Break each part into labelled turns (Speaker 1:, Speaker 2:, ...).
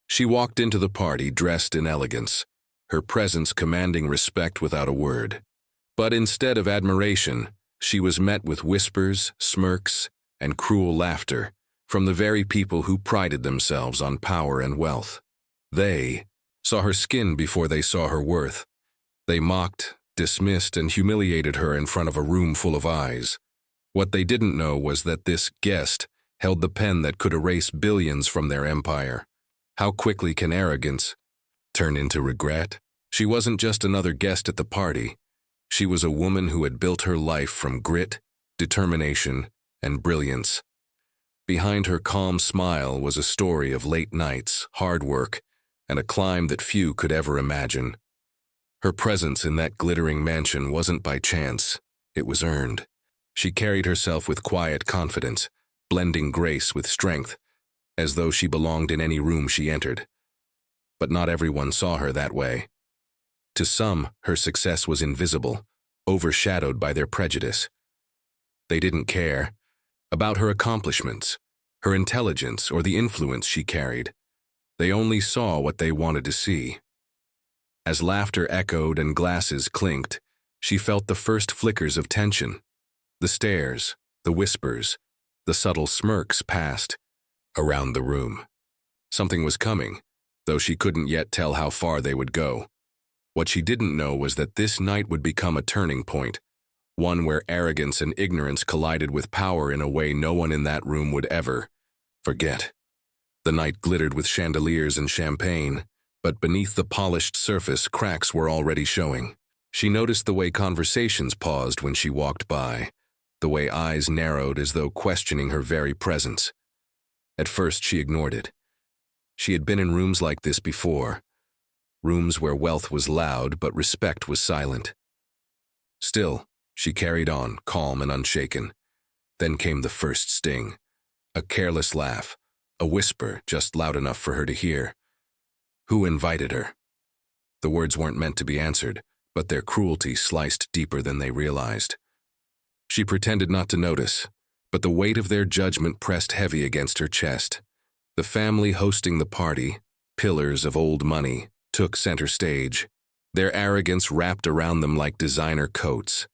Speaker 1: She walked into the party dressed in elegance, her presence commanding respect without a word. But instead of admiration, she was met with whispers, smirks, and cruel laughter from the very people who prided themselves on power and wealth. They saw her skin before they saw her worth. They mocked, dismissed, and humiliated her in front of a room full of eyes. What they didn't know was that this guest held the pen that could erase billions from their empire. How quickly can arrogance turn into regret? She wasn't just another guest at the party. She was a woman who had built her life from grit, determination, and brilliance. Behind her calm smile was a story of late nights, hard work, and a climb that few could ever imagine. Her presence in that glittering mansion wasn't by chance, it was earned. She carried herself with quiet confidence, blending grace with strength, as though she belonged in any room she entered. But not everyone saw her that way. To some, her success was invisible, overshadowed by their prejudice. They didn't care about her accomplishments, her intelligence, or the influence she carried. They only saw what they wanted to see. As laughter echoed and glasses clinked, she felt the first flickers of tension. The stares, the whispers, the subtle smirks passed around the room. Something was coming, though she couldn't yet tell how far they would go. What she didn't know was that this night would become a turning point, one where arrogance and ignorance collided with power in a way no one in that room would ever forget. The night glittered with chandeliers and champagne, but beneath the polished surface, cracks were already showing. She noticed the way conversations paused when she walked by, the way eyes narrowed as though questioning her very presence. At first, she ignored it. She had been in rooms like this before, rooms where wealth was loud but respect was silent. Still, she carried on, calm and unshaken. Then came the first sting. A careless laugh, a whisper just loud enough for her to hear. Who invited her? The words weren't meant to be answered, but their cruelty sliced deeper than they realized. She pretended not to notice, but the weight of their judgment pressed heavy against her chest. The family hosting the party, pillars of old money, took center stage, their arrogance wrapped around them like designer coats.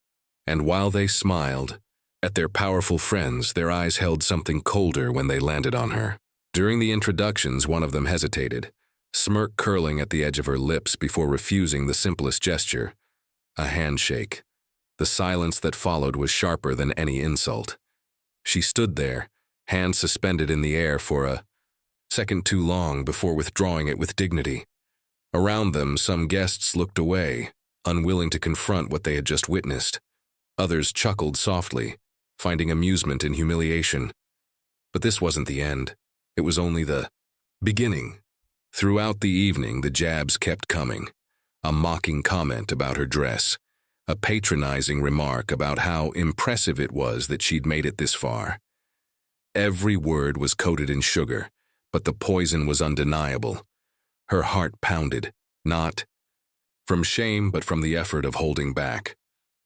Speaker 1: And while they smiled at their powerful friends, their eyes held something colder when they landed on her. During the introductions, one of them hesitated, smirk curling at the edge of her lips before refusing the simplest gesture, a handshake. The silence that followed was sharper than any insult. She stood there, hands suspended in the air for a second too long before withdrawing it with dignity. Around them, some guests looked away, unwilling to confront what they had just witnessed. Others chuckled softly, finding amusement in humiliation. But this wasn't the end. It was only the beginning. Throughout the evening, the jabs kept coming. A mocking comment about her dress, a patronizing remark about how impressive it was that she'd made it this far. Every word was coated in sugar, but the poison was undeniable. Her heart pounded, not from shame, but from the effort of holding back.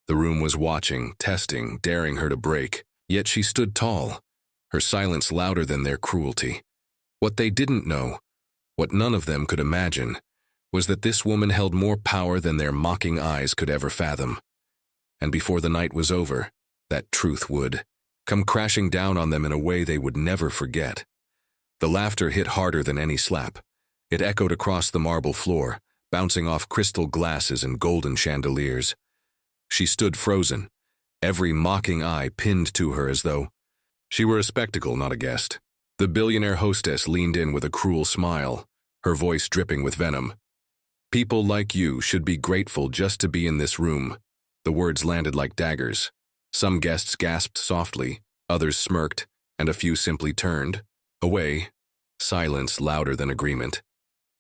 Speaker 1: The room was watching, testing, daring her to break, yet she stood tall, her silence louder than their cruelty. What they didn't know, what none of them could imagine, was that this woman held more power than their mocking eyes could ever fathom. And before the night was over, that truth would come crashing down on them in a way they would never forget. The laughter hit harder than any slap. It echoed across the marble floor, bouncing off crystal glasses and golden chandeliers. She stood frozen, every mocking eye pinned to her as though she were a spectacle, not a guest. The billionaire hostess leaned in with a cruel smile, her voice dripping with venom. People like you should be grateful just to be in this room. The words landed like daggers. Some guests gasped softly, others smirked, and a few simply turned away, silence louder than agreement.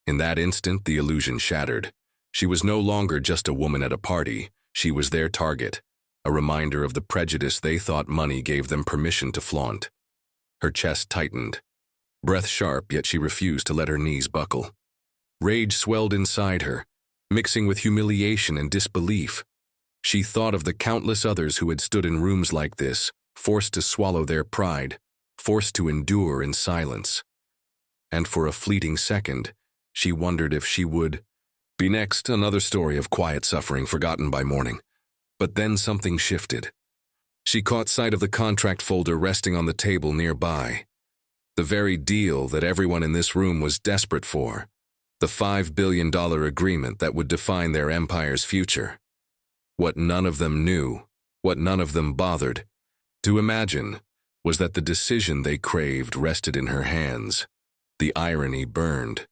Speaker 1: In that instant, the illusion shattered. She was no longer just a woman at a party. She was their target, a reminder of the prejudice they thought money gave them permission to flaunt. Her chest tightened, breath sharp, yet she refused to let her knees buckle. Rage swelled inside her, mixing with humiliation and disbelief. She thought of the countless others who had stood in rooms like this, forced to swallow their pride, forced to endure in silence. and for a fleeting second, she wondered if she would be next. Another story of quiet suffering forgotten by morning. But then something shifted. She caught sight of the contract folder resting on the table nearby. The very deal that everyone in this room was desperate for. The $5 billion agreement that would define their empire's future. What none of them knew, what none of them bothered to imagine, was that the decision they craved rested in her hands. The irony burned.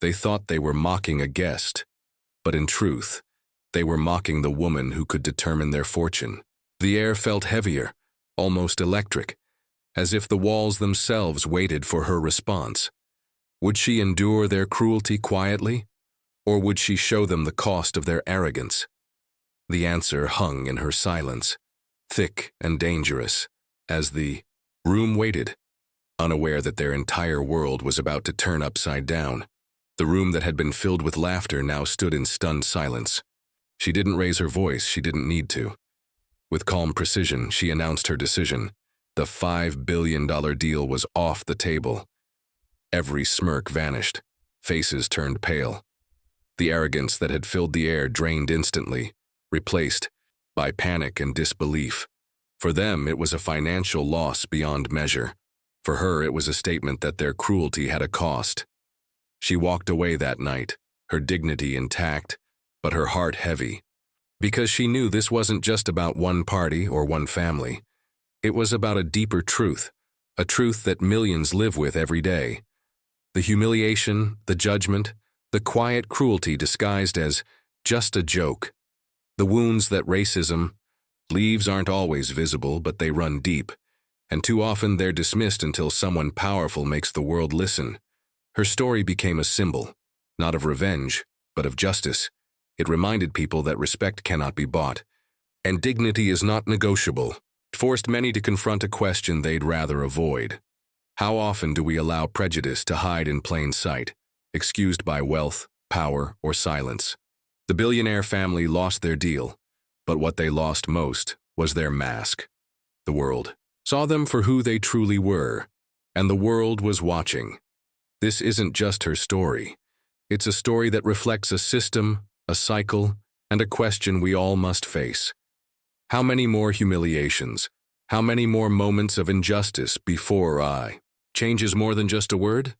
Speaker 1: They thought they were mocking a guest, but in truth, they were mocking the woman who could determine their fortune. The air felt heavier, almost electric, as if the walls themselves waited for her response. Would she endure their cruelty quietly, or would she show them the cost of their arrogance? The answer hung in her silence, thick and dangerous, as the room waited, unaware that their entire world was about to turn upside down. The room that had been filled with laughter now stood in stunned silence. She didn't raise her voice, she didn't need to. With calm precision, she announced her decision. The $5 billion deal was off the table. Every smirk vanished. Faces turned pale. The arrogance that had filled the air drained instantly, replaced by panic and disbelief. For them, it was a financial loss beyond measure. For her, it was a statement that their cruelty had a cost. She walked away that night, her dignity intact, but her heart heavy. Because she knew this wasn't just about one party or one family. It was about a deeper truth, a truth that millions live with every day. The humiliation, the judgment, the quiet cruelty disguised as just a joke. The wounds that racism leaves aren't always visible, but they run deep, and too often they're dismissed until someone powerful makes the world listen. Her story became a symbol, not of revenge, but of justice. It reminded people that respect cannot be bought, and dignity is not negotiable. It forced many to confront a question they'd rather avoid. How often do we allow prejudice to hide in plain sight, excused by wealth, power, or silence? The billionaire family lost their deal, but what they lost most was their mask. The world saw them for who they truly were, and the world was watching. This isn't just her story. It's a story that reflects a system, a cycle, and a question we all must face. How many more humiliations? How many more moments of injustice before change is more than just a word?